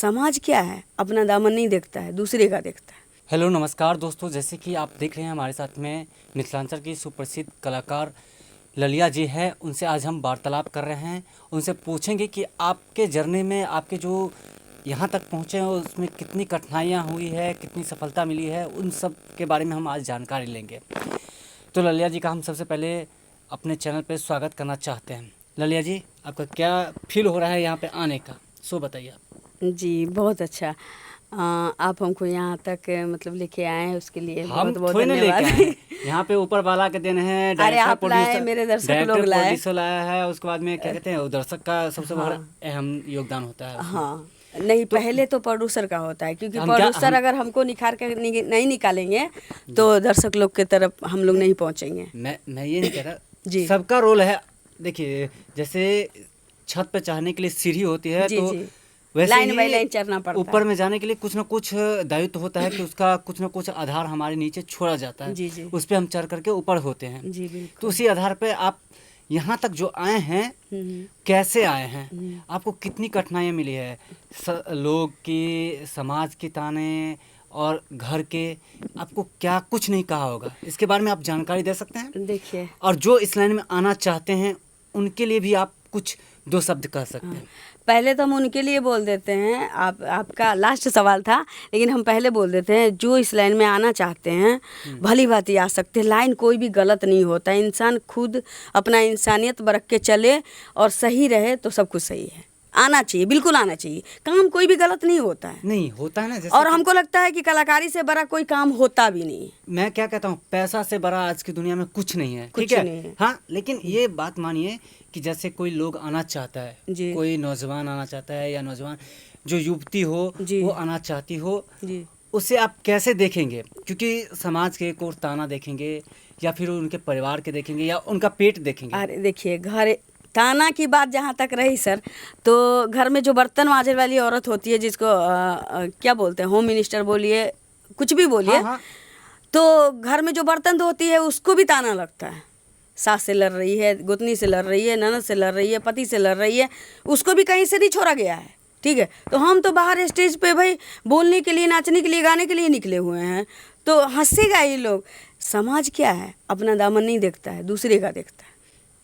समाज क्या है, अपना दामन नहीं देखता है, दूसरे का देखता है। हेलो नमस्कार दोस्तों, जैसे कि आप देख रहे हैं हमारे साथ में मिथिलांचल की सुप्रसिद्ध कलाकार ललिया जी हैं। उनसे आज हम वार्तालाप कर रहे हैं। उनसे पूछेंगे कि आपके जर्नी में आपके जो यहाँ तक पहुँचे हैं उसमें कितनी कठिनाइयाँ हुई है, कितनी सफलता मिली है, उन सब के बारे में हम आज जानकारी लेंगे। तो ललिया जी का हम सबसे पहले अपने चैनल पर स्वागत करना चाहते हैं। ललिया जी, आपका क्या फील हो रहा है यहाँ पे आने का, सो बताइए आप। जी बहुत अच्छा। आप हमको यहाँ तक मतलब लेके आए हैं, उसके लिए हम बहुत बहुत थोड़ी ना धन्यवाद। लेके आए यहाँ पे ऊपर वाला के दिन है। अरे आप लाए, मेरे दर्शक लोग लाए। प्रोड्यूसर लाया है, उसके बाद में क्या कहते हैं दर्शक का सबसे बड़ा अहम योगदान होता है उसमें। हाँ नहीं, पहले तो प्रोड्यूसर का होता है, क्योंकि हम प्रोड्यूसर अगर हमको निखार कर नहीं निकालेंगे तो दर्शक लोग की तरफ हम लोग नहीं पहुँचेंगे। मैं ये नहीं कह रहा जी। सबका रोल है। देखिए, जैसे छत पे चढ़ने के लिए सीढ़ी होती है, जी, तो जी। वैसे लाइन बाई ही लाइन चढ़ना पड़ता ऊपर है। में जाने के लिए कुछ ना कुछ दायित्व होता है कि उसका कुछ ना कुछ आधार हमारे नीचे छोड़ा जाता है। जी, जी। उस पर हम चढ़ करके ऊपर होते हैं। जी तो बिल्कुल। उसी आधार पे आप यहाँ तक जो आए हैं, कैसे आए हैं, आपको कितनी कठिनाइयाँ मिली है, लोग की, समाज की ताने और घर के, आपको क्या कुछ नहीं कहा होगा, इसके बारे में आप जानकारी दे सकते हैं? देखिए, और जो इस लाइन में आना चाहते हैं उनके लिए भी आप कुछ दो शब्द कह सकते हैं। पहले तो हम उनके लिए बोल देते हैं, आपका लास्ट सवाल था, लेकिन हम पहले बोल देते हैं जो इस लाइन में आना चाहते हैं भली भांति आ सकते हैं। लाइन कोई भी गलत नहीं होता, इंसान खुद अपना इंसानियत बरत के चले और सही रहे तो सब कुछ सही है। आना चाहिए, बिल्कुल आना चाहिए। काम कोई भी गलत नहीं होता है, नहीं होता है ना, जैसे और हमको लगता है कि कलाकारी से बड़ा कोई काम होता भी नहीं है। मैं क्या कहता हूँ, पैसा से बड़ा आज की दुनिया में कुछ नहीं है, कुछ ठीक है? नहीं है। हाँ, लेकिन ये बात मानिए कि जैसे कोई लोग आना चाहता है, जी। कोई नौजवान आना चाहता है, या नौजवान जो युवती हो वो आना चाहती हो, जी। उसे आप कैसे देखेंगे? क्योंकि समाज के एक और ताना देखेंगे, या फिर उनके परिवार के देखेंगे, या उनका पेट देखेंगे। अरे देखिए, घर ताना की बात जहाँ तक रही सर, तो घर में जो बर्तन मांजने वाली औरत होती है, जिसको क्या बोलते हैं, होम मिनिस्टर बोलिए, कुछ भी बोलिए। हाँ। तो घर में जो बर्तन धोती है उसको भी ताना लगता है। सास से लड़ रही है, गोतनी से लड़ रही है, ननद से लड़ रही है, पति से लड़ रही है, उसको भी कहीं से नहीं छोड़ा गया है। ठीक है, तो हम तो बाहर स्टेज पे भाई बोलने के लिए, नाचने के लिए, गाने के लिए निकले हुए हैं, तो हंसेगा ये लोग। समाज क्या है, अपना दामन नहीं देखता है, दूसरे का देखता है।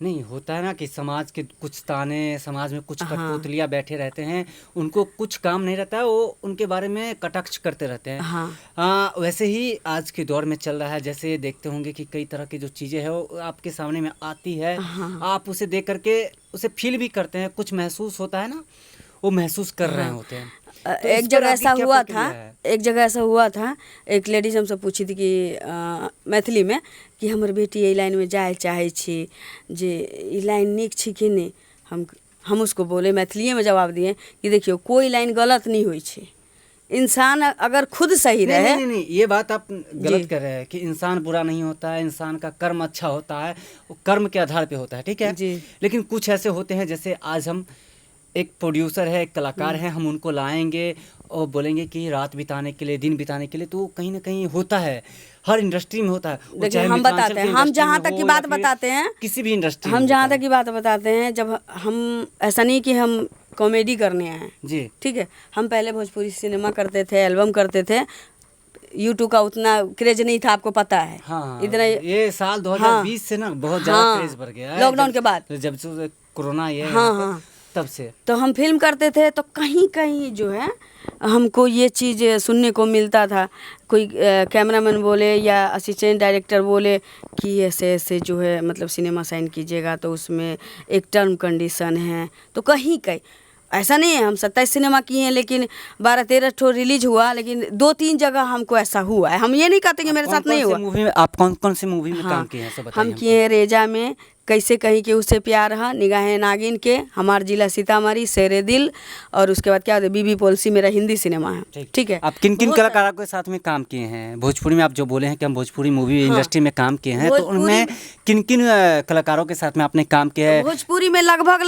नहीं होता है ना कि समाज के कुछ ताने, समाज में कुछ कठपुतलियाँ बैठे रहते हैं, उनको कुछ काम नहीं रहता है, वो उनके बारे में कटाक्ष करते रहते हैं। हाँ। वैसे ही आज के दौर में चल रहा है। जैसे देखते होंगे कि कई तरह की जो चीज़ें हैं वो आपके सामने में आती है। हाँ। आप उसे देख करके उसे फील भी करते हैं, कुछ महसूस होता है ना, वो महसूस कर रहे होते हैं। तो एक जगह ऐसा हुआ था, एक लेडीज हमसे पूछी थी कि मैथिली में कि हमर बेटी एहि लाइन में जाए चाहे छी, जे ई लाइन नीक छी कि नहीं। हम उसको बोले, मैथिलीए में जवाब दिए कि देखियो, कोई लाइन गलत नहीं हुई छे। इंसान अगर खुद सही रहे। नहीं, ये बात आप गलत कर रहे हैं कि इंसान बुरा नहीं होता है, इंसान का कर्म अच्छा होता है, वो कर्म के आधार पे होता है, ठीक है जी। लेकिन कुछ ऐसे होते हैं, जैसे आज हम एक प्रोड्यूसर है, एक कलाकार है, हम उनको लाएंगे और बोलेंगे कि रात बिताने के लिए, दिन बिताने के लिए, तो कहीं ना कहीं होता है, हर इंडस्ट्री में होता है। देखिए, हम बताते हैं, हम जहाँ तक की बात बताते हैं, किसी भी इंडस्ट्री हम जहाँ तक की बात बताते हैं, जब हम ऐसा नहीं कि हम कॉमेडी करने आए जी, ठीक है, हम पहले भोजपुरी सिनेमा करते थे, एल्बम करते थे। यूट्यूब का उतना क्रेज नहीं था, आपको पता है। हाँ, इतना ये साल 2020 से ना बहुत ज़्यादा क्रेज बढ़ गया है, लॉकडाउन के बाद, जब से कोरोना ये हाँ, तब से। तो हम फिल्म करते थे, तो कहीं कहीं जो है हमको ये चीज़ सुनने को मिलता था, कोई कैमरामैन बोले या असिस्टेंट डायरेक्टर बोले कि ऐसे ऐसे जो है मतलब सिनेमा साइन कीजिएगा तो उसमें एक टर्म कंडीशन है। तो कहीं कहीं ऐसा नहीं है, हम 27 सिनेमा किए हैं, लेकिन 12-13 ठो रिलीज हुआ, लेकिन 2-3 जगह हमको ऐसा हुआ है। हम ये नहीं कहते कि मेरे साथ नहीं हुआ। मूवी में आप कौन कौन सी मूवी में काम किए हैं, सब बताइए। हम किए रेजा में, कैसे कहीं के उससे प्यार है, निगाहें नागिन के, हमार जिला सीतामढ़ी, शेरे दिल, और उसके बाद क्या होता है, बीबी पॉलिसी मेरा हिंदी सिनेमा है। ठीक है। आप किन किन कलाकारों के साथ में काम किए हैं भोजपुरी में? आप जो बोले हैं कि हम भोजपुरी मूवी इंडस्ट्री में काम किए हैं, तो उनमें किन किन कलाकारों के साथ में आपने काम किया है? भोजपुरी में लगभग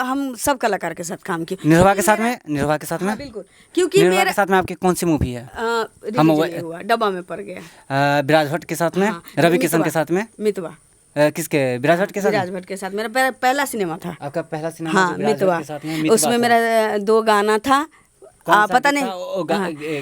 हम सब कलाकार के साथ काम किए। निर्भा के साथ में बिल्कुल, क्योंकि निर्भा के साथ में आपकी कौन सी मूवी है? हम हुआ डब्बा में पड़ गया। विराज भट्ट के साथ में, रवि किशन के साथ में, मितवा। किसके? विराज भट्ट के साथ? विराज भट्ट के साथ मेरा पहला सिनेमा था। आपका पहला सिनेमा? हाँ, मितवा। उसमें मेरा 2 गाना था, कौन सा पता गीत नहीं। था? वो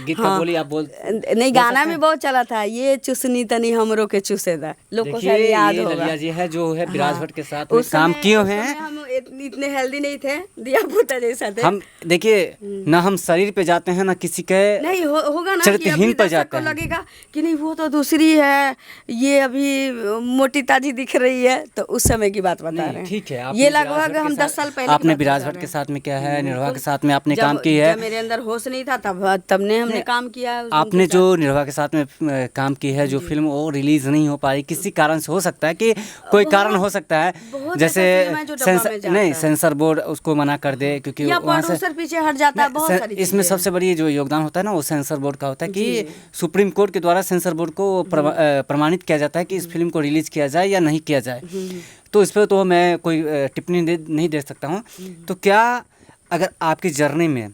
गीत का हाँ। बोली आप बोल नहीं, गाना भी बहुत चला था, ये चुसनी तनी हमरो के चूसेदा, लोग को शायद देखिए याद ये होगा। ललिया जी है जो है विराज हाँ। भट्ट के साथ में उस काम समय- किए उस हुए समय हैं। हम इतने हेल्दी नहीं थे, दिया पुता जैसा थे। हम देखिए ना हम शरीर पे जाते हैं ना किसी के नहीं होगा ना कि चरित्रहीन अभी पर दर्शक जाते को हैं। लगेगा कि नहीं वो तो दूसरी है, ये अभी मोटी ताजी दिख रही है, तो उस समय की बात बता रहे हैं। ठीक है, ये लगभग हम 10 साल पहले आपने की बात विराज बता भट्ट रहे के हैं। साथ में क्या है, निर्वाह के बिल्कुल। साथ में आपने जब काम की है। जब मेरे अंदर होश नहीं था तब ने हमने काम किया है उनके आपने साथ। जो निर्वाह के साथ में काम की है, जो फिल्म वो रिलीज नहीं हो पाई किसी कारण से, हो सकता है कि कोई कारण हो सकता है, बहुत जैसे ऐसा सिनेमा है जो डब्बा में जाता नहीं है। सेंसर बोर्ड उसको मना कर दे, क्योंकि या वहाँ से प्रोड्यूसर पीछे हट जाता है, बहुत नहीं, सारी इसमें चीजें सबसे बड़ी जो योगदान होता है ना वो सेंसर बोर्ड का होता है कि जी। सुप्रीम कोर्ट के द्वारा सेंसर बोर्ड को प्रमाणित किया जाता है कि इस फिल्म को रिलीज किया जाए या नहीं किया जाए। तो इस पर तो मैं कोई टिप्पणी नहीं दे सकता हूँ। तो क्या अगर आपकी जर्नी में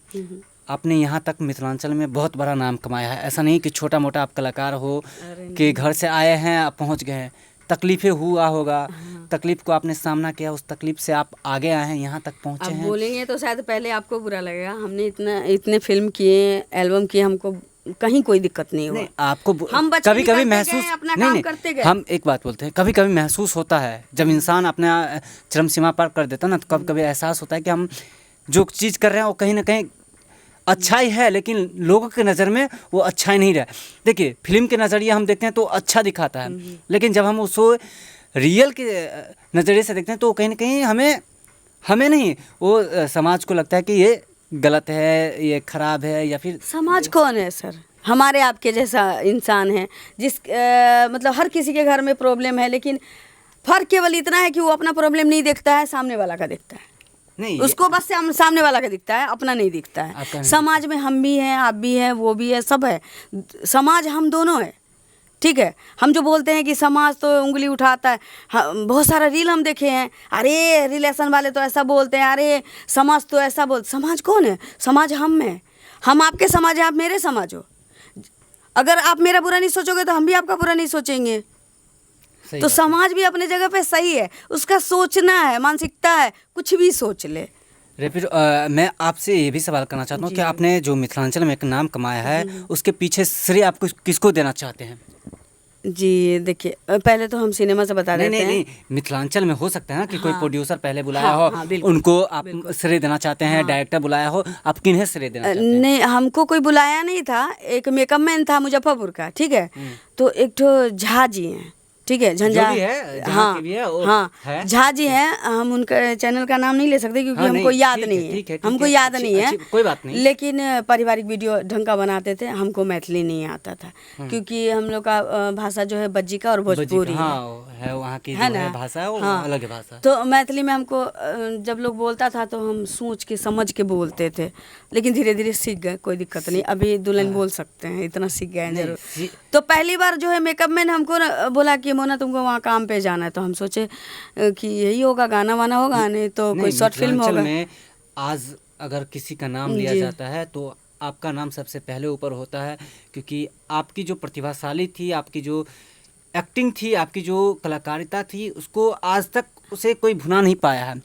आपने यहाँ तक मिथिलांचल में बहुत बड़ा नाम कमाया है, ऐसा नहीं कि छोटा मोटा आप कलाकार हो कि घर से आए हैं आप पहुँच गए हैं, तकलीफें हुआ होगा, तकलीफ को आपने सामना किया, उस तकलीफ से आप आगे आए हैं, यहाँ तक पहुँचे अब हैं। बोलेंगे तो शायद पहले आपको बुरा लगेगा, हमने इतने फिल्म किए, एल्बम किए, हमको कहीं कोई दिक्कत नहीं हुआ। नहीं आपको हम बचपन कभी कभी निकालते महसूस गए, अपना नहीं काम नहीं करते गए। हम एक बात बोलते हैं, कभी कभी महसूस होता है जब इंसान अपना चरम सीमा पार कर देता है ना, तो कभी कभी एहसास होता है कि हम जो चीज़ कर रहे हैं वो कहीं ना कहीं अच्छाई है, लेकिन लोगों के नज़र में वो अच्छाई नहीं रहा। देखिए फिल्म के नज़रिए हम देखते हैं तो अच्छा दिखाता है, लेकिन जब हम उसको रियल के नज़रिए से देखते हैं तो कहीं ना कहीं हमें नहीं, वो समाज को लगता है कि ये गलत है, ये खराब है, या फिर समाज कौन है सर? हमारे आपके जैसा इंसान है, मतलब हर किसी के घर में प्रॉब्लम है, लेकिन फर्क केवल इतना है कि वो अपना प्रॉब्लम नहीं देखता है, सामने वाला का देखता है। नहीं उसको बस सामने वाला का दिखता है, अपना नहीं दिखता आपका है। नहीं समाज में हम भी हैं, आप भी हैं, वो भी है, सब है। समाज हम दोनों है, ठीक है। हम जो बोलते हैं कि समाज तो उंगली उठाता है, बहुत सारा रील हम देखे हैं, अरे रिलेशन वाले तो ऐसा बोलते हैं, अरे समाज तो ऐसा समाज कौन है? समाज हम हैं, हम आपके समाज हैं, आप मेरे समाज हो। अगर आप मेरा बुरा नहीं सोचोगे तो हम भी आपका बुरा नहीं सोचेंगे। सही तो बात है। समाज भी अपने जगह पे सही है, उसका सोचना है, मानसिकता है, कुछ भी सोच ले। रे फिर मैं आपसे ये भी सवाल करना चाहता हूँ कि आपने जो मिथिलांचल में एक नाम कमाया है, उसके पीछे श्रेय आप किसको देना चाहते हैं? जी देखिए, पहले तो हम सिनेमा से बता देते हैं। नहीं मिथिलांचल में हो सकता है ना कि कोई प्रोड्यूसर पहले बुलाया हाँ, हो, हाँ, बिल्कुल, उनको आप श्रेय देना चाहते हैं, डायरेक्टर बुलाया हो, आप किन्हें श्रेय देना चाहते हैं? नहीं, हमको कोई बुलाया नहीं था, एक मेकअप मैन था मुजफ्फरपुर का, ठीक है। तो एक तो झा जी हैं, ठीक है, झंझा, जो भी है, जहाँ हाँ के भी है, वो हाँ है। झा जी हैं। हम उनका चैनल का नाम नहीं ले सकते क्योंकि हाँ, हमको नहीं, याद ठीक है, नहीं ठीक है, है, हमको ठीक है, याद अच्छी- नहीं है, अच्छी, कोई बात नहीं। लेकिन पारिवारिक वीडियो ढंग का बनाते थे, हमको मैथिली नहीं आता था क्योंकि हम लोग का भाषा जो है बज्जी का और भोजपुरी है। हाँ है, वहाँ की है जो है ना? भाषा है वो हाँ। अलग है भाषा। तो मैथिली में हमको जब लोग बोलता था तो हम सोच के समझ के बोलते थे, लेकिन धीरे धीरे सीख गए, कोई दिक्कत नहीं, अभी दुल्हन बोल सकते हैं, इतना सीख गए हैं जरूर। तो पहली बार जो है मेकअप मैन हमको बोला कि मोना तुमको वहाँ काम पे जाना है, तो हम सोचे कि यही होगा, गाना वाना होगा, नहीं तो कोई शॉर्ट फिल्म मिथिलांचल होगा। में आज अगर किसी का नाम लिया जाता है तो आपका नाम सबसे पहले ऊपर होता है, क्योंकि आपकी जो प्रतिभाशाली थी, आपकी जो एक्टिंग थी, आपकी जो कलाकारिता थी, उसको आज तक उसे कोई भुला नहीं पाया है।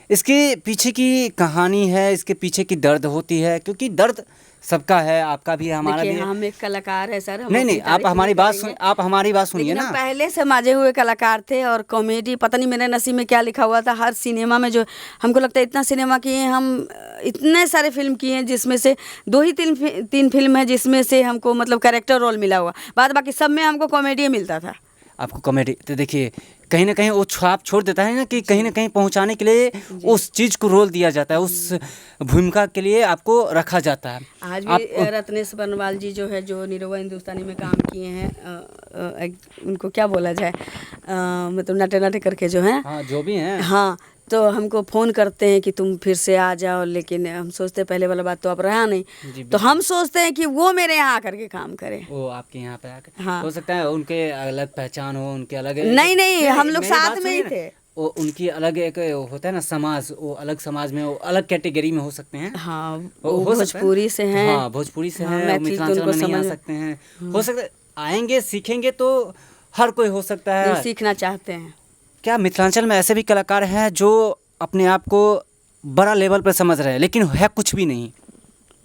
इसके पीछे की कहानी है, इसके पीछे की दर्द होती है, क्योंकि दर्द सबका है, आपका भी है, हमारा भी देखिए है। हम एक कलाकार है सर, हम नहीं अपनी नहीं, आप तारीफ हमारी नहीं बात करेंगे। आप हमारी बात सुनिए लेकिन ना। हम पहले से माजे हुए कलाकार थे, और कॉमेडी पता नहीं मेरे नसीब में क्या लिखा हुआ था, हर सिनेमा में जो हमको लगता है इतना सिनेमा किए हैं हम, इतने सारे फिल्म किए हैं जिसमें से 2 ही 3 फिल्म है जिसमें से हमको मतलब कैरेक्टर रोल मिला हुआ, बाद बाकी सब में हमको कॉमेडी मिलता था। आपको कॉमेडी तो देखिए कहीं ना कहीं वो छाप छोड़ देता है ना, कि कहीं ना कहीं पहुंचाने के लिए उस चीज़ को रोल दिया जाता है, उस भूमिका के लिए आपको रखा जाता है। आज भी रत्नेश बनवाल जी जो है, जो निरहुआ हिंदुस्तानी में काम किए हैं, उनको क्या बोला जाए, मतलब नाटे नाटे करके जो हैं, हाँ जो भी हैं, हाँ, तो हमको फ़ोन करते हैं कि तुम फिर से आ जाओ, लेकिन हम सोचते हैं पहले वाला बात तो अब रहा नहीं, तो हम सोचते हैं कि वो मेरे यहाँ आकर के काम करें। वो आपके यहाँ पे आकर हाँ। हो सकता है उनके अलग पहचान हो, उनके अलग नहीं, हम लोग मेरी साथ बात में ही सुनिए ना, थे। वो उनकी अलग एक होता है ना समाज, वो अलग समाज में, वो अलग कैटेगरी में हो सकते हैं। हाँ, वो वो हो सकता है। भोजपुरी से हैं। हाँ भोजपुरी से हाँ, हैं, मैथिली तो मिथिलांचल उनको में नहीं आ समझ- सकते हैं, हो सकता है आएंगे सीखेंगे तो हर कोई हो सकता नहीं, है। सीखना चाहते हैं। क्या मिथिलांचल में ऐसे भी कलाकार हैं जो अपने आप को बड़ा लेवल पर समझ रहे हैं लेकिन है कुछ भी नहीं?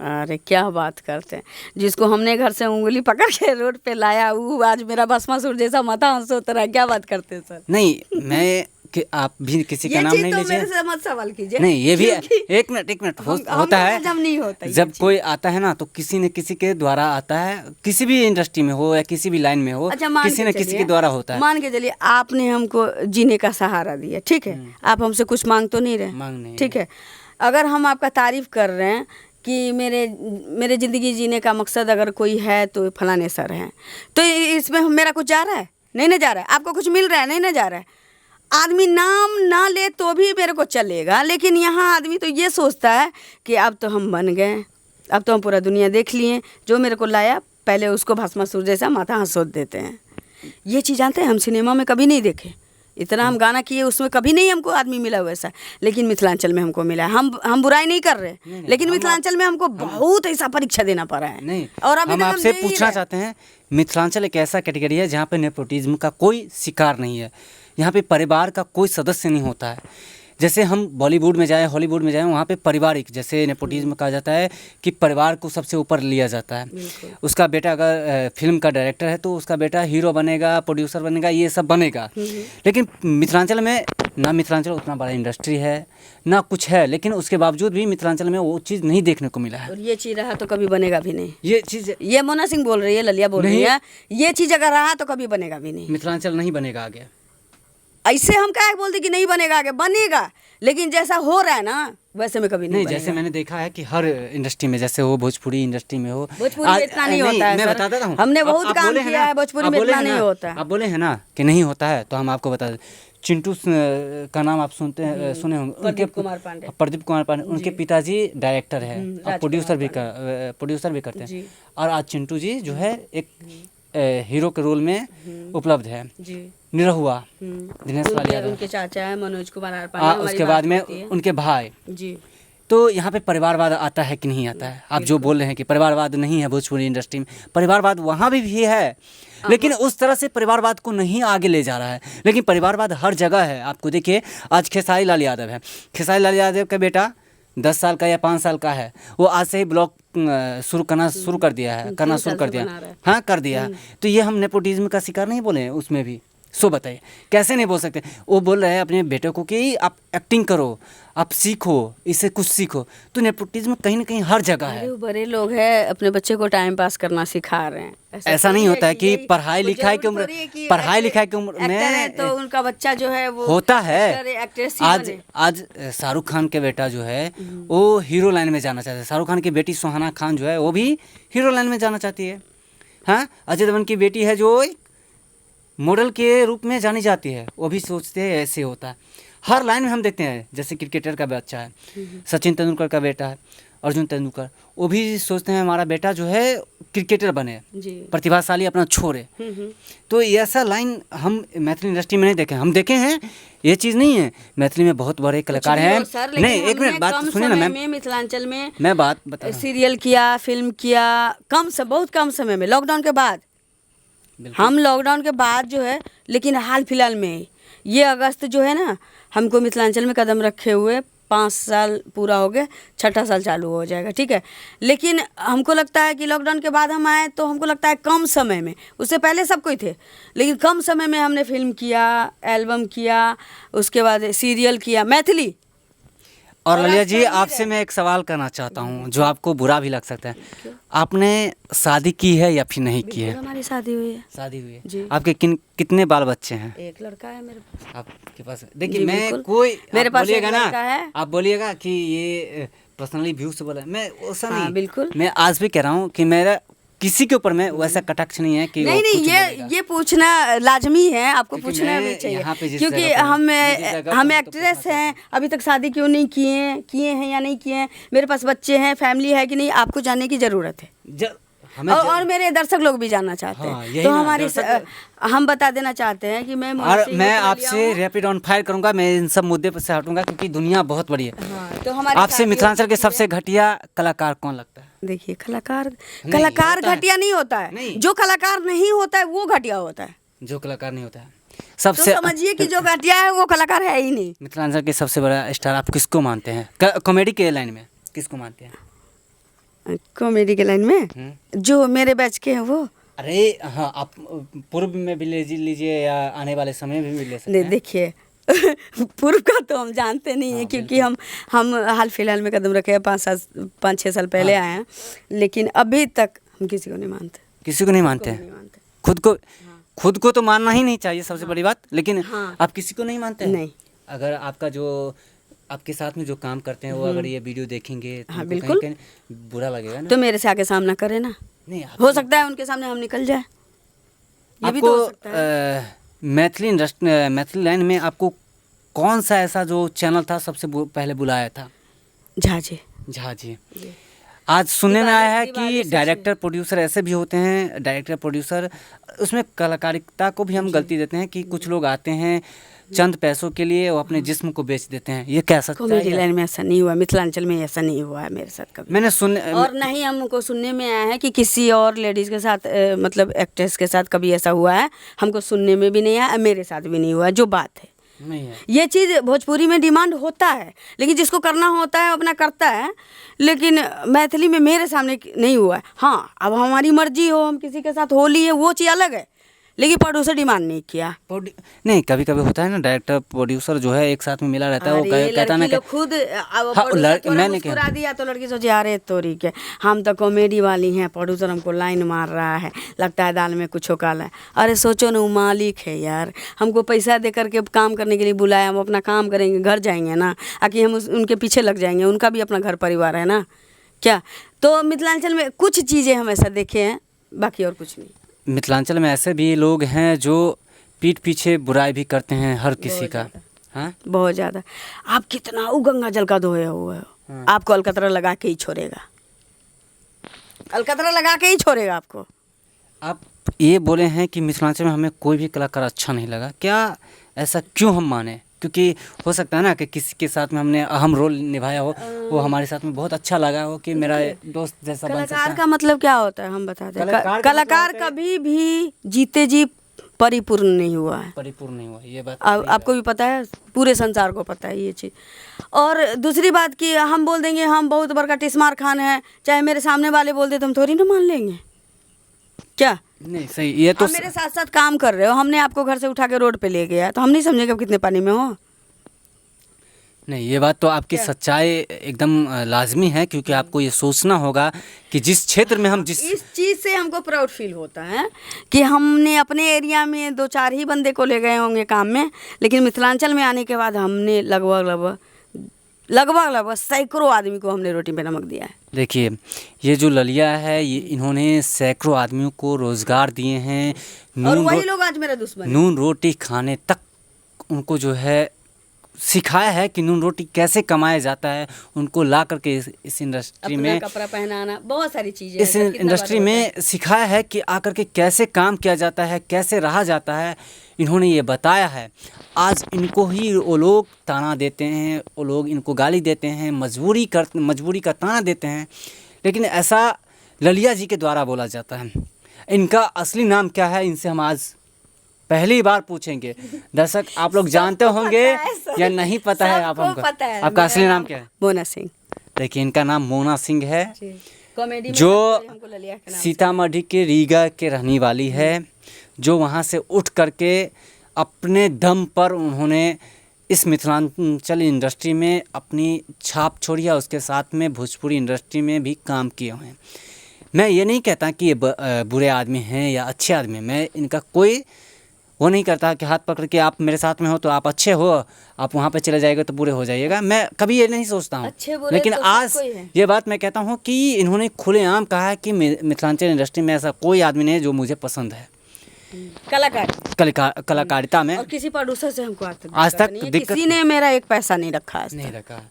अरे क्या बात करते हैं, जिसको हमने घर से उंगली पकड़ के रोड पे लाया वो आज मेरा भस्मासुर जैसा माथा हंसोत रहा है। क्या बात करते हैं सर? नहीं मैं कि आप भी किसी का नाम नहीं तो लीजिए। मेरे से मत सवाल कीजिए। नहीं ये भी क्योंकि एक मिनट होता है। जब नहीं होता ये जब चीज़। कोई आता है ना तो किसी न किसी के द्वारा आता है, किसी भी इंडस्ट्री में हो या किसी भी लाइन में हो, अच्छा, मान किसी के न किसी चलिए, के द्वारा होता है। मान के चलिए आपने हमको जीने का सहारा दिया, ठीक है, आप हमसे कुछ मांग तो नहीं रहे, मांग नहीं ठीक है। अगर हम आपका तारीफ कर रहे हैं कि मेरे ज़िंदगी जीने का मकसद अगर कोई है तो फलाने सर हैं, तो इसमें मेरा कुछ जा रहा है? नहीं ना जा रहा है। आपको कुछ मिल रहा है? नहीं ना जा रहा है। आदमी नाम ना ले तो भी मेरे को चलेगा, लेकिन यहाँ आदमी तो ये सोचता है कि अब तो हम बन गए, अब तो हम पूरा दुनिया देख लिए, जो मेरे को लाया पहले उसको भस्मासुर जैसा माथा हंसोत देते हैं। ये चीज़ जानते हैं हम सिनेमा में कभी नहीं देखे, इतना हम गाना किए उसमें कभी नहीं हमको आदमी मिला वैसा, लेकिन मिथिलांचल में हमको मिला है। हम बुराई नहीं कर रहे, लेकिन मिथिलांचल में हमको बहुत ऐसा परीक्षा देना पड़ा है। नहीं, और अभी हम तक आपसे दे ही पूछना रहे। चाहते हैं, मिथिलांचल एक ऐसा कैटेगरी है जहाँ पे नेपोटिज्म का कोई शिकार नहीं है। यहाँ पे परिवार का कोई सदस्य नहीं होता है। जैसे हम बॉलीवुड में जाएं, हॉलीवुड में जाएं, वहाँ पे पारिवारिक, जैसे नेपोटिज्म कहा जाता है कि परिवार को सबसे ऊपर लिया जाता है। उसका बेटा अगर फिल्म का डायरेक्टर है तो उसका बेटा हीरो बनेगा, प्रोड्यूसर बनेगा, ये सब बनेगा। लेकिन मिथिलांचल में ना मिथिलांचल उतना बड़ा इंडस्ट्री है ना कुछ है, लेकिन उसके बावजूद भी मिथिलांचल में वो चीज़ नहीं देखने को मिला है। और ये चीज़ रहा तो कभी बनेगा भी नहीं। ये चीज़ ये मोना सिंह बोल रही है, ललिया बोल रही है, ये चीज़ अगर रहा तो कभी बनेगा भी नहीं। मिथिलांचल नहीं बनेगा आगे। ऐसे हम क्या बोलते कि नहीं बनेगा, आगे बनेगा, लेकिन जैसा हो रहा है ना वैसे में कभी नहीं जैसे बनेगा। मैंने देखा है कि हर इंडस्ट्री में, जैसे हो भोजपुरी इंडस्ट्री में हो, भोजपुरी में इतना नहीं होता है मैं सर। बता देता हूँ, हमने बहुत आप काम बोले किया ना, है, भोजपुरी आप में बोले इतना हैं नहीं ना, होता है। आप बोले हैं ना कि नहीं होता है, तो हम आपको बता दें। चिंटू का नाम आप सुने होंगे, प्रदीप कुमार पांडे। प्रदीप कुमार पांडे, उनके पिताजी डायरेक्टर है और प्रोड्यूसर भी करते हैं। और आज चिंटू जी जो है एक हीरो के रोल में उपलब्ध है। निरहुआ दिनेश वालिया, उनके चाचा है मनोज कुमार आरपाने, उसके बाद में उनके भाई। जी। तो यहाँ पे परिवारवाद आता है कि नहीं आता है? आप जो बोल रहे हैं कि परिवारवाद नहीं है भोजपुरी इंडस्ट्री में, परिवारवाद वहाँ भी है, लेकिन उस तरह से परिवारवाद को नहीं आगे ले जा रहा है। लेकिन परिवारवाद हर जगह है। आपको देखिए, आज खेसारी लाल यादव है, खेसारी लाल यादव का बेटा 10 साल का या 5 साल का है, वो आज से ही ब्लॉग शुरू करना शुरू कर दिया है, हाँ कर दिया है। तो ये हम नेपोटिज्म का शिकार नहीं बोले हैं उसमें भी? सो बताइए कैसे नहीं बोल सकते? वो बोल रहे हैं अपने बेटे को कि आप एक्टिंग करो, आप सीखो, इससे कुछ सीखो। तो नेपोटिज्म कहीं ना कहीं हर जगह है। बड़े लोग हैं अपने बच्चे को टाइम पास करना सिखा रहे हैं। ऐसा नहीं होता है कि पढ़ाई लिखाई की उम्र में तो उनका बच्चा जो है वो होता है। एक्ट्रेस आज शाहरुख खान के बेटा जो है वो हीरो लाइन में जाना चाहता है। शाहरुख खान की बेटी सुहाना खान जो है वो भी हीरो लाइन में जाना चाहती है। हाँ, अजय देवगन की बेटी है जो मॉडल के रूप में जानी जाती है, वो भी सोचते हैं ऐसे होता है। हर लाइन में हम देखते हैं, जैसे क्रिकेटर का बच्चा है, सचिन तेंदुलकर का बेटा है, अर्जुन तेंदुलकर, वो भी सोचते हैं हमारा बेटा जो है क्रिकेटर बने, प्रतिभाशाली अपना छोड़े। तो ऐसा लाइन हम मैथिली इंडस्ट्री में नहीं देखे। हम देखे हैं, ये चीज़ नहीं है। मैथिली में बहुत बड़े कलाकार हैं। नहीं, एक मिनट बात सुनिए ना मैम। मिथिलांचल में मैं बात बता, सीरियल किया, फिल्म किया, बहुत कम समय में, लॉकडाउन के बाद। हम लॉकडाउन के बाद जो है, लेकिन हाल फिलहाल में ये अगस्त जो है ना, हमको मिथिलांचल में कदम रखे हुए 5 साल पूरा हो गया, 6ठा साल चालू हो जाएगा, ठीक है। लेकिन हमको लगता है कि लॉकडाउन के बाद हम आए तो हमको लगता है कम समय में, उससे पहले सब कोई थे, लेकिन कम समय में हमने फिल्म किया, एल्बम किया, उसके बाद सीरियल किया मैथिली। और ललिया जी, आपसे मैं एक सवाल करना चाहता हूँ जो आपको बुरा भी लग सकता है। आपने शादी की है या फिर नहीं की है? हमारी शादी हुई है। शादी हुई है जी। आपके कितने बाल बच्चे हैं? एक लड़का है मेरे पास। आपके पास? देखिए, मैं कोई मेरे पास बोलिएगा ना, है। आप बोलिएगा कि ये पर्सनली व्यू से बोला, मैं ऐसा नहीं। बिल्कुल, मैं आज भी कह रहा हूँ कि मेरा किसी के ऊपर में वैसा कटाक्ष नहीं है कि नहीं, ये पूछना लाजमी है, आपको पूछना भी चाहिए, क्योंकि हम एक्ट्रेस हैं, अभी तक शादी क्यों नहीं किए हैं या नहीं किए हैं, मेरे पास बच्चे हैं, फैमिली है कि नहीं, आपको जानने की ज़रूरत है। और मेरे दर्शक लोग भी जानना चाहते हैं, तो हमारी हम बता देना चाहते हैं कि मैं आपसे रैपिड ऑन फायर करूंगा। मैं इन सब मुद्दे पर से हटूंगा क्योंकि दुनिया बहुत बड़ी है। तो हमारे आपसे मिथिलांचल के सबसे घटिया कलाकार कौन लगता है? देखिए, कलाकार घटिया नहीं होता है। जो कलाकार नहीं होता है वो घटिया होता है। जो कलाकार नहीं होता है सबसे, तो समझिए कि जो घटिया है वो कलाकार है ही नहीं। मिथिलांचल के सबसे बड़ा स्टार आप किसको मानते हैं? कॉमेडी के लाइन में किसको मानते हैं? कॉमेडी के लाइन में जो मेरे बैच के हैं वो। अरे हाँ, आप पूर्व में भी ले लीजिए या आने वाले समय में भी ले सकते हैं। देखिए पूर्व का तो हम जानते नहीं है, क्योंकि हम हाल फिलहाल में कदम रखे हैं, 5-6 साल पहले आए हैं, लेकिन अभी तक हम किसी को नहीं मानते। किसी को नहीं मानते हैं? खुद को तो मानना ही नहीं चाहिए, सबसे बड़ी बात। लेकिन आप किसी को नहीं मानते हैं? नहीं। अगर आपका जो आपके साथ में जो काम करते हैं वो अगर ये वीडियो देखेंगे तो बिल्कुल कहीं बुरा लगेगा ना। तो मेरे से आगे सामना करे ना, नहीं हो सकता है उनके सामने हम निकल जाए, ये भी तो हो सकता है। मैथिली लाइन में आपको कौन सा ऐसा जो चैनल था सबसे पहले बुलाया था? झा जी। आज सुनने में आया है कि डायरेक्टर प्रोड्यूसर ऐसे भी होते हैं, डायरेक्टर प्रोड्यूसर उसमें कलाकारिता को भी हम गलती देते हैं कि कुछ लोग आते हैं चंद पैसों के लिए वो अपने जिस्म को बेच देते हैं। ये क्या सच है? कॉमेडी लाइन में ऐसा नहीं हुआ, मिथिलांचल में ऐसा नहीं हुआ है मेरे साथ कभी। मैंने और नहीं हमको सुनने में आया है कि किसी और लेडीज़ के साथ मतलब एक्ट्रेस के साथ कभी ऐसा हुआ है, हमको सुनने में भी नहीं आया, मेरे साथ भी नहीं हुआ। जो बात है नहीं है, ये चीज़ भोजपुरी में डिमांड होता है, लेकिन जिसको करना होता है अपना करता है, लेकिन मैथिली में मेरे सामने नहीं हुआ है। हाँ, अब हमारी मर्जी हो, हम किसी के साथ हो लिए, वो चीज़ अलग है, लेकिन प्रोड्यूसर डिमांड नहीं किया। नहीं, कभी कभी होता है ना, डायरेक्टर प्रोड्यूसर जो है एक साथ में मिला रहता है, वो कहता ना कि खुद मैंने मुस्कुरा दिया तो लड़की सोचे अरे तोरी के हम तो कॉमेडी वाली हैं, प्रोड्यूसर हमको लाइन मार रहा है, लगता है दाल में कुछ काला है। अरे सोचो ना, वो मालिक है यार, हमको पैसा दे करके काम करने के लिए बुलाया, हम अपना काम करेंगे, घर जाएंगे ना, आकि हम उनके पीछे लग जाएंगे, उनका भी अपना घर परिवार है ना क्या। तो मिथिलांचल में कुछ चीज़ें हम ऐसा देखे हैं, बाकी और कुछ नहीं। मिथिलांचल में ऐसे भी लोग हैं जो पीठ पीछे बुराई भी करते हैं हर किसी का। हाँ, बहुत ज़्यादा। आप कितना गंगा जल का धोया हुआ है, आपको अलकतरा लगा के ही छोड़ेगा, अलकतरा लगा के ही छोड़ेगा आपको। आप ये बोले हैं कि मिथिलांचल में हमें कोई भी कलाकार अच्छा नहीं लगा, क्या ऐसा क्यों हम माने? क्योंकि हो सकता है ना कि किसी के साथ में हमने अहम रोल निभाया हो, वो हमारे साथ में बहुत अच्छा लगा हो कि मेरा दोस्त जैसा बन सकता है। कलाकार का मतलब क्या होता है हम बताते हैं। कलाकार कभी भी जीते जी परिपूर्ण नहीं हुआ है, परिपूर्ण नहीं हुआ, ये बात आपको भी पता है, पूरे संसार को पता है ये चीज़। और दूसरी बात कि हम बोल देंगे हम बहुत बड़का टिस्मार खान है, चाहे मेरे सामने वाले बोल दे तो हम थोड़ी ना मान लेंगे क्या? नहीं, सही। ये तो मेरे साथ साथ काम कर रहे हो, हमने आपको घर से उठा के रोड पे ले गया तो हम नहीं समझेंगे आप कितने पानी में हो। नहीं, ये बात तो आपकी सच्चाई एकदम लाजमी है, क्योंकि आपको ये सोचना होगा कि जिस क्षेत्र में हम इस चीज़ से हमको प्राउड फील होता है कि हमने अपने एरिया में 2-4 ही बंदे को ले गए होंगे काम में, लेकिन मिथिलांचल में आने के बाद हमने लगभग सैकड़ों आदमी को हमने रोटी पे नमक दिया है। देखिए, ये जो ललिया है, ये इन्होंने सैकड़ों आदमियों को रोजगार दिए हैं, और वही लोग आज मेरा दुश्मन, नून रोटी खाने तक उनको जो है सिखाया है कि नून रोटी कैसे कमाया जाता है, उनको ला करके इस इंडस्ट्री में कपड़ा पहनाना, बहुत सारी चीज़ें इस इंडस्ट्री में सिखाया है कि आकर के कैसे काम किया जाता है, कैसे रहा जाता है, इन्होंने ये बताया है। आज इनको ही वो लोग ताना देते हैं, वो लोग इनको गाली देते हैं, मजबूरी का ताना देते हैं, लेकिन ऐसा ललिया जी के द्वारा बोला जाता है। इनका असली नाम क्या है, इनसे हम आज पहली बार पूछेंगे। दर्शक, आप लोग जानते होंगे या नहीं पता है? आपका असली नाम क्या है? मोना सिंह। देखिए, इनका नाम मोना सिंह है, जो सीतामढ़ी के रीगा के रहने वाली है, जो वहाँ से उठ करके अपने दम पर उन्होंने इस मिथिलांचल इंडस्ट्री में अपनी छाप छोड़ी है, उसके साथ में भोजपुरी इंडस्ट्री में भी काम किए हुए हैं। मैं ये नहीं कहता कि ये बुरे आदमी हैं या अच्छे आदमी हैं, मैं इनका कोई वो नहीं करता कि हाथ पकड़ के आप मेरे साथ में हो तो आप अच्छे हो, आप वहाँ पे चले जाएगा तो बुरे हो जाइएगा, मैं कभी ये नहीं सोचता हूँ। लेकिन तो आज ये बात मैं कहता हूँ कि इन्होंने खुलेआम कहा है कि मिथिलांचल इंडस्ट्री में ऐसा कोई आदमी नहीं है जो मुझे पसंद है कलाकारिता में। और किसी प्रोड्यूसर से हमको आज तक किसी ने मेरा एक पैसा नहीं रखा, नहीं रखा।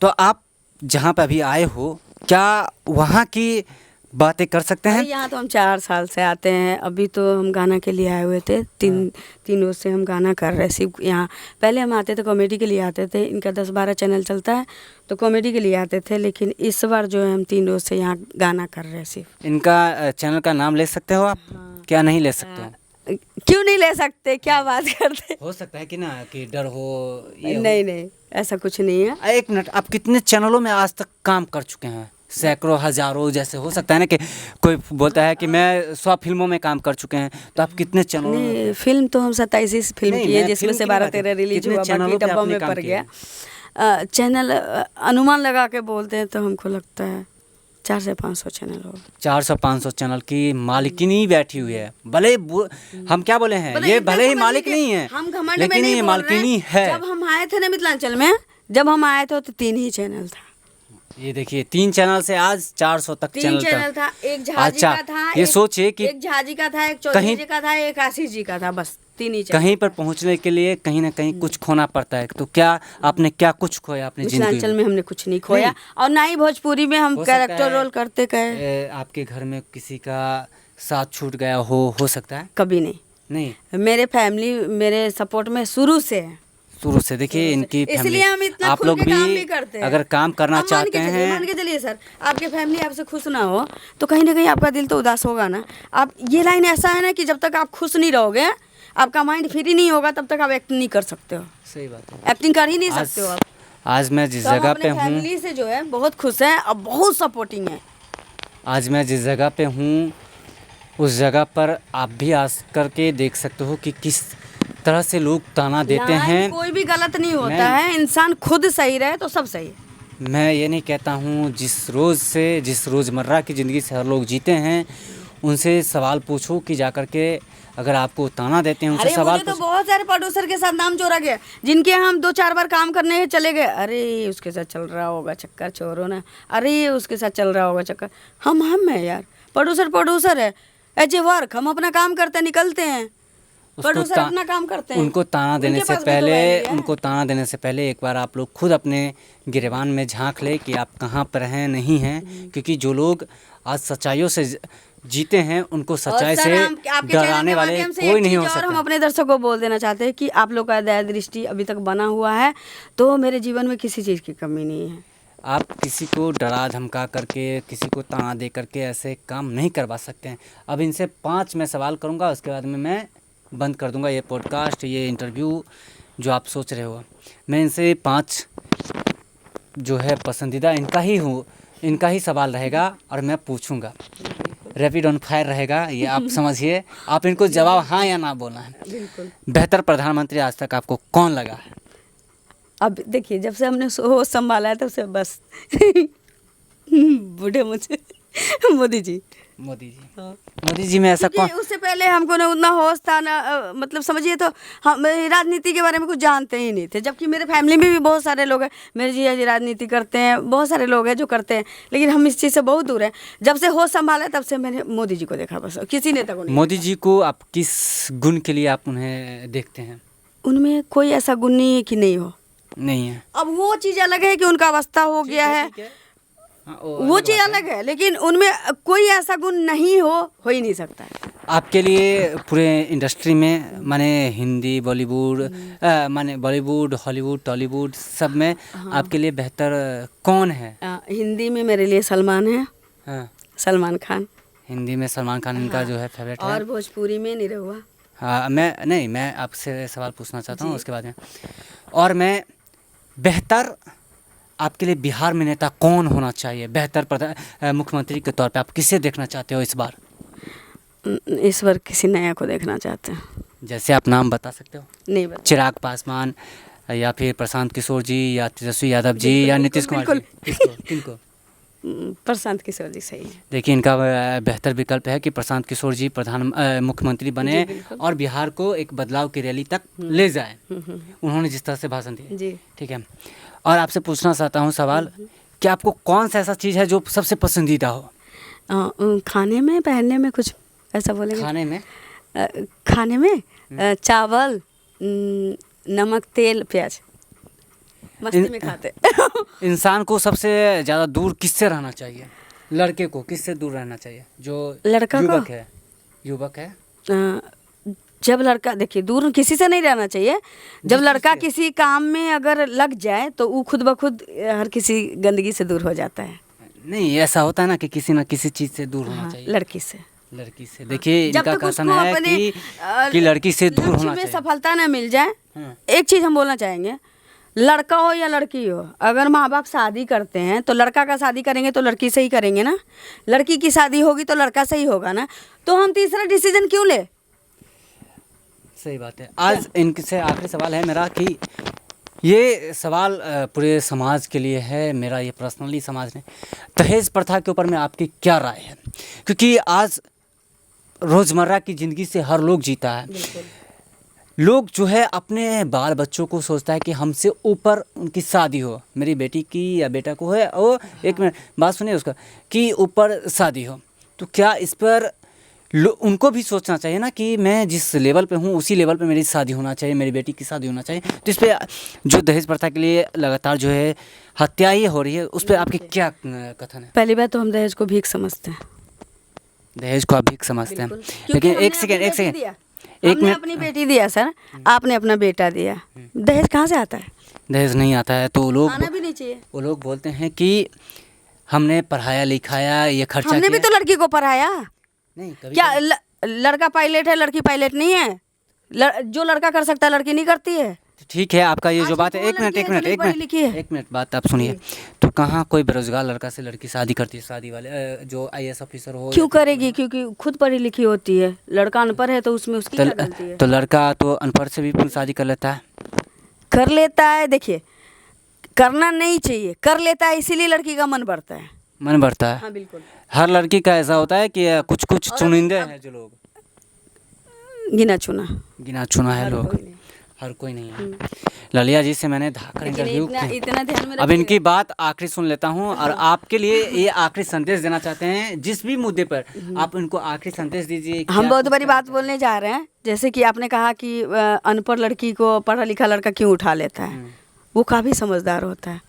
तो आप जहाँ पे अभी आए हो, क्या वहाँ की बातें कर सकते हैं? यहाँ तो हम 4 साल से आते हैं, अभी तो हम गाना के लिए आए हुए थे, 3 रोज से हम गाना कर रहे सिर्फ यहाँ। पहले हम आते थे कॉमेडी के लिए आते थे, इनका 10-12 चैनल चलता है तो कॉमेडी के लिए आते थे, लेकिन इस बार जो है हम 3 रोज से यहाँ गाना कर रहे सिर्फ। इनका चैनल का नाम ले सकते हो आप? क्या नहीं ले सकते हो? क्यों नहीं ले सकते, क्या बात करते? हो सकता है कि ना कि डर हो, नहीं, ऐसा कुछ नहीं है। एक मिनट, आप कितने चैनलों में आज तक काम कर चुके हैं? सैकड़ों हजारों, जैसे हो सकता है ना कि कोई बोलता है कि मैं 100 फिल्मों में काम कर चुके हैं, तो आप कितने चैनलों में? नहीं, फिल्म तो हम 27 फिल्म नहीं, की है, मैं जिसमें फिल्म से की नहीं 12-13 रिलीज कितने हुआ, बाकी चैनलों पे डब्बा आपने में काम पड़ किया गया। चैनल अनुमान लगा के बोलते हैं तो हमको लगता है 400 से 500 चैनल होगा। 400-500 चैनल की मालिकिनी बैठी हुई है। भले हम क्या बोले हैं, मतलब ये इतना भले ही समझ मालिक लीजिए, नहीं है, हम घमंड में लेकिन नहीं ये बोल रहे मालिकिनी हैं। है। जब हम आए थे ना मिथिलांचल में, जब हम आए थे तो 3 ही चैनल था। ये देखिए 3 चैनल से आज 400 तक 3 चैनल चैनल था। एक झाजी अच्छा, का था, ये सोचिए कि एक झाजी का था, एक चौधरी कहीं- जी का था, एक आशीष जी का था, बस 3 ही चैनल। कहीं पर पहुंचने के लिए कहीं ना कहीं कुछ खोना पड़ता है। तो क्या आपने क्या कुछ खोया अपनी जिंदगी मिथिलांचल में? में हमने कुछ नहीं खोया, और ना ही भोजपुरी में हम हो सकता कैरेक्टर है, रोल करते गए। आपके घर में किसी का साथ छूट गया हो सकता है? कभी नहीं। नहीं, मेरे फैमिली मेरे सपोर्ट में शुरू से है। शुरू से देखिए इनकी इसलिए फैमिली, हम इतना आप खुल लोग के काम भी भी करते हैं। अगर काम करना अब मान के चाहते चलिए, हैं, मान के चलिए सर, आपके फैमिली आपसे खुश ना हो तो कहीं ना कहीं आपका दिल तो उदास होगा ना। आप, ये लाइन ऐसा है ना कि जब तक आप खुश नहीं रहोगे, आपका माइंड फ्री नहीं होगा, तब तक आप एक्टिंग नहीं कर सकते हो। सही बात है। एक्टिंग कर ही नहीं सकते हो आप। आज मैं जिस तो हम जगह पे अपने हूँ, फैमिली से जो है बहुत खुश हैं और बहुत सपोर्टिंग है। आज मैं जिस जगह पे हूँ उस जगह पर आप भी आ करके देख सकते हो कि किस तरह से लोग ताना देते यहाँ हैं। कोई भी गलत नहीं होता मैं- है, इंसान खुद सही रहे तो सब सही है। मैं ये नहीं कहता हूँ, जिस रोज़मर्रा की ज़िंदगी से हर लोग जीते हैं उनसे सवाल पूछो कि जा कर के अगर आपको ताना देते हैं उनसे अरे सवाल मुझे तो बहुत सारे प्रोड्यूसर के साथ नाम जोड़ा गया, जिनके हम 2-4 बार काम करने चले गए। अरे उसके साथ चल रहा होगा चक्कर, छोड़ो ना। अरे उसके साथ चल रहा होगा चक्कर। हम है यार, प्रोड्यूसर है, एज ए वर्क हम अपना काम करते निकलते हैं। प्रोड्यूसर अपना काम करते हैं। उनको ताना देने उनके से पास भी तो पहले value है। उनको ताना देने से पहले एक बार आप लोग खुद अपने गिरेबान में झांक ले कि आप कहाँ पर हैं, नहीं हैं। क्योंकि जो लोग आज सच्चाइयों से जीते हैं उनको सच्चाई और से सर, हम आपके चैनल डराने के वाले माध्यम से कोई एक नहीं चीज़ हो और हम सकता। अपने दर्शकों को बोल देना चाहते हैं कि आप लोग का दया दृष्टि अभी तक बना हुआ है, तो मेरे जीवन में किसी चीज़ की कमी नहीं है। आप किसी को डरा धमका करके, किसी को ताना दे करके ऐसे काम नहीं करवा सकते हैं। अब इनसे 5 मैं सवाल करूंगा, उसके बाद में मैं बंद कर दूंगा ये पॉडकास्ट, ये इंटरव्यू जो आप सोच रहे हो। मैं इनसे 5 जो है पसंदीदा इनका ही सवाल रहेगा और मैं पूछूंगा। रैपिड ऑन फायर रहेगा ये, आप समझिए। आप इनको जवाब हाँ या ना बोलना है। बिल्कुल। बेहतर प्रधानमंत्री आज तक आपको कौन लगा है? अब देखिए, जब से हमने होश संभाला है तब से बस बूढ़े मुझे मोदी जी। मोदी जी। हाँ। मोदी जी में ऐसा कौन? क्योंकि उससे पहले हमको ना उतना होश था ना, मतलब समझिए तो हम राजनीति के बारे में कुछ जानते ही नहीं थे। जबकि मेरे फैमिली में भी बहुत सारे लोग हैं, मेरे जीजा जी राजनीति करते हैं, बहुत सारे लोग हैं जो करते हैं, लेकिन हम इस चीज़ से बहुत दूर हैं। जब से होश संभाला तब से मैंने मोदी जी को देखा, बस किसी नेता को नहीं। मोदी जी को आप किस गुण के लिए आप उन्हें देखते हैं? उनमें कोई ऐसा गुण नहीं है कि नहीं हो। नहीं है। अब वो चीज़ अलग है कि उनका अवस्था हो गया है, हाँ, वो चीज़ अलग है, लेकिन उनमें कोई ऐसा गुण नहीं हो ही नहीं सकता है। आपके लिए पूरे इंडस्ट्री में माने हिंदी बॉलीवुड माने बॉलीवुड हॉलीवुड टॉलीवुड सब में आपके लिए बेहतर कौन है? हिंदी में मेरे लिए सलमान है, हाँ, सलमान खान। हिंदी में सलमान खान इनका जो है फेवरेट है। और भोजपुरी में निरहुआ। हाँ, मैं आपसे सवाल पूछना चाहता हूँ उसके बाद में। और मैं बेहतर आपके लिए बिहार में नेता कौन होना चाहिए? बेहतर मुख्यमंत्री के तौर पे आप किसे देखना चाहते हो इस बार? इस बार किसी नया को देखना चाहते हैं। जैसे आप नाम बता सकते हो? नहीं बता। चिराग पासवान या फिर प्रशांत किशोर जी या तेजस्वी यादव जी या नीतीश कुमार जी? किनको? प्रशांत किशोर जी सही है। देखिए इनका बेहतर विकल्प है कि प्रशांत किशोर जी मुख्यमंत्री बने और बिहार को एक बदलाव की रैली तक ले जाए, उन्होंने जिस तरह से भाषण दिया। जी। ठीक है। और आपसे पूछना चाहता हूँ सवाल कि आपको कौन सा ऐसा चीज़ है जो सबसे पसंदीदा हो? खाने में, पहनने में, कुछ ऐसा बोलेंगे? खाने में? खाने में चावल, नमक, तेल, प्याज, मस्ती में खाते। इंसान को सबसे ज़्यादा दूर किससे रहना चाहिए? लड़के को किससे दूर रहना चाहिए? जो लड़का युवक है जब लड़का, देखिए, दूर किसी से नहीं रहना चाहिए। जब लड़का किसी काम में अगर लग जाए तो वो खुद ब खुद हर किसी गंदगी से दूर हो जाता है। नहीं, ऐसा होता है ना कि किसी न किसी चीज़ से दूर होना चाहिए। लड़की से। देखिए इनका कथन है कि लड़की से दूर होना में चाहिए। सफलता न मिल जाए, एक चीज़ हम बोलना चाहेंगे, लड़का हो या लड़की हो, अगर माँ बाप शादी करते हैं तो लड़का का शादी करेंगे तो लड़की से ही करेंगे ना, लड़की की शादी होगी तो लड़का से ही होगा ना, तो हम तीसरा डिसीजन क्यों ले। सही बात है। आज इनसे आखिरी सवाल है मेरा कि ये सवाल पूरे समाज के लिए है, मेरा ये पर्सनली समाज ने, दहेज प्रथा के ऊपर में आपकी क्या राय है? क्योंकि आज रोज़मर्रा की ज़िंदगी से हर लोग जीता है। लोग जो है अपने बाल बच्चों को सोचता है कि हमसे ऊपर उनकी शादी हो, मेरी बेटी की या बेटा को है, वो एक मिनट बात सुनिए उसका, कि ऊपर शादी हो। तो क्या इस पर उनको भी सोचना चाहिए ना कि मैं जिस लेवल पे हूँ उसी लेवल पे मेरी शादी होना चाहिए, मेरी बेटी की शादी होना चाहिए। तो इस पर जो दहेज प्रथा के लिए लगातार जो है हत्याएं हो रही है, उस पर आपके क्या कथन है? पहली बात तो हम दहेज को भीख समझते हैं, दहेज को आप भीख समझते हैं, क्योंकि लेकिन हमने एक सेकेंड एक हमने मिनट, अपनी बेटी दिया सर, आपने अपना बेटा दिया, दहेज कहाँ से आता है? दहेज नहीं आता है। तो लोग आना भी नहीं चाहिए। वो लोग बोलते हैं कि हमने पढ़ाया लिखाया, ये खर्चा हमने भी किया। तो लड़की को पढ़ाया, नहीं कभी क्या लड़का पायलट है लड़की पायलट नहीं है? जो लड़का कर सकता है लड़की नहीं करती है। ठीक है आपका ये जो आज बात है, वो एक मिनट लड़की एक है मिनट जो नहीं एक पढ़ी लिखी है। मिनट एक मिनट बात आप सुनिए। तो कहाँ कोई बेरोजगार लड़का से लड़की शादी करती है, शादी वाले जो IAS ऑफिसर हो क्यों या फिर करेगी? क्योंकि खुद पढ़ी लिखी होती है, लड़का अनपढ़ है तो उसमें उसकी क्या गलती है? तो लड़का तो अनपढ़ से भी शादी कर लेता है। कर लेता है, देखिए करना नहीं चाहिए, कर लेता है, इसीलिए लड़की का मन बढ़ता है। मन बढ़ता है। हाँ बिल्कुल। हर लड़की का ऐसा होता है कि कुछ कुछ चुनिंदे हैं जो लोग गिना चुना, गिना चुना है लोग, हर कोई नहीं है। ललिया जी से मैंने धाकर इंटरव्यू किया। इतना ध्यान में अब इनकी बात आखिरी सुन लेता हूँ और आपके लिए ये आखिरी संदेश देना चाहते हैं, जिस भी मुद्दे पर आप इनको आखिरी संदेश दीजिए। हम बहुत बड़ी बात बोलने जा रहे हैं, जैसे कि आपने कहा कि अनपढ़ लड़की को पढ़ा लिखा लड़का क्यों उठा लेता है। वो काफ़ी समझदार होता है,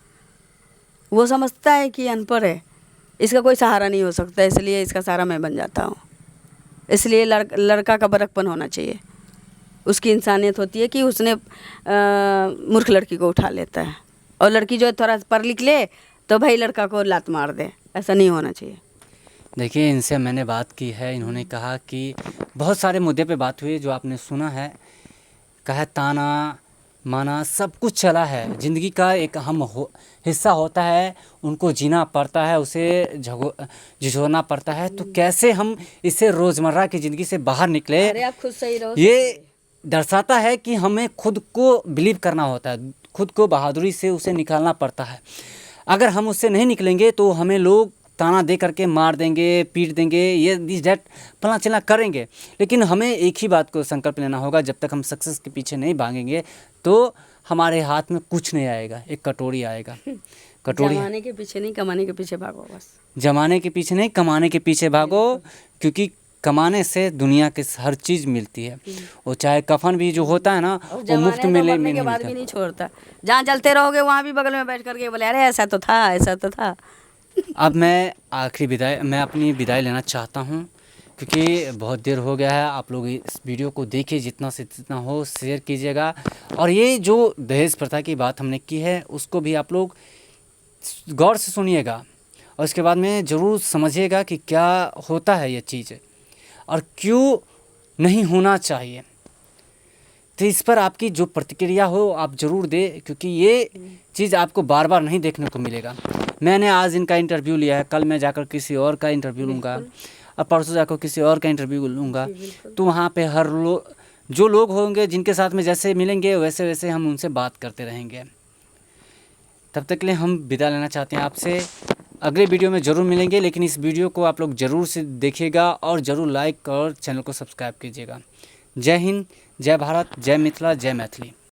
वो समझता है कि अनपढ़ है, इसका कोई सहारा नहीं हो सकता, इसलिए इसका सहारा मैं बन जाता हूँ। इसलिए लड़का का बड़कपन होना चाहिए, उसकी इंसानियत होती है कि उसने मूर्ख लड़की को उठा लेता है, और लड़की जो थोड़ा पढ़ लिख ले तो भाई लड़का को लात मार दे, ऐसा नहीं होना चाहिए। देखिए इनसे मैंने बात की है, इन्होंने कहा कि बहुत सारे मुद्दे पे बात हुई जो आपने सुना है, कहा ताना माना सब कुछ चला है, ज़िंदगी का एक अहम हिस्सा होता है, उनको जीना पड़ता है, उसे झिझोड़ना पड़ता है। तो कैसे हम इससे रोज़मर्रा की ज़िंदगी से बाहर निकले, अरे आप खुद सही रहो। ये दर्शाता है कि हमें खुद को बिलीव करना होता है, खुद को बहादुरी से उसे निकालना पड़ता है। अगर हम उससे नहीं निकलेंगे तो हमें लोग ताना दे करके मार देंगे, पीट देंगे, ये दिस डैट फला चला करेंगे। लेकिन हमें एक ही बात को संकल्प लेना होगा, जब तक हम सक्सेस के पीछे नहीं भागेंगे तो हमारे हाथ में कुछ नहीं आएगा, एक कटोरी आएगा। कटोरी जमाने के पीछे नहीं, कमाने के पीछे भागो बस। जमाने के पीछे नहीं, कमाने के पीछे भागो, क्योंकि कमाने से दुनिया के हर चीज़ मिलती है। वो चाहे कफन भी जो होता है ना, वो मुफ्त में मरने के बाद मिलता भी है। नहीं छोड़ता, जहाँ जलते रहोगे वहाँ भी बगल में बैठ करके बोले अरे ऐसा तो था, ऐसा तो था। अब मैं अपनी विदाई लेना चाहता हूँ, क्योंकि बहुत देर हो गया है। आप लोग इस वीडियो को देखिए, जितना से जितना हो शेयर कीजिएगा, और ये जो दहेज प्रथा की बात हमने की है उसको भी आप लोग गौर से सुनिएगा, और उसके बाद में ज़रूर समझिएगा कि क्या होता है ये चीज़ और क्यों नहीं होना चाहिए। तो इस पर आपकी जो प्रतिक्रिया हो आप ज़रूर दें, क्योंकि ये चीज़ आपको बार बार नहीं देखने को मिलेगा। मैंने आज इनका इंटरव्यू लिया है, कल मैं जाकर किसी और का इंटरव्यू लूँगा, और परसों जाकर किसी और का इंटरव्यू लूँगा। तो वहाँ पे हर जो लोग होंगे जिनके साथ में जैसे मिलेंगे वैसे वैसे हम उनसे बात करते रहेंगे। तब तक के लिए हम विदा लेना चाहते हैं आपसे। अगले वीडियो में ज़रूर मिलेंगे, लेकिन इस वीडियो को आप लोग ज़रूर से देखिएगा और ज़रूर लाइक और चैनल को सब्सक्राइब कीजिएगा। जय हिंद, जय भारत, जय मिथिला, जय मैथिली।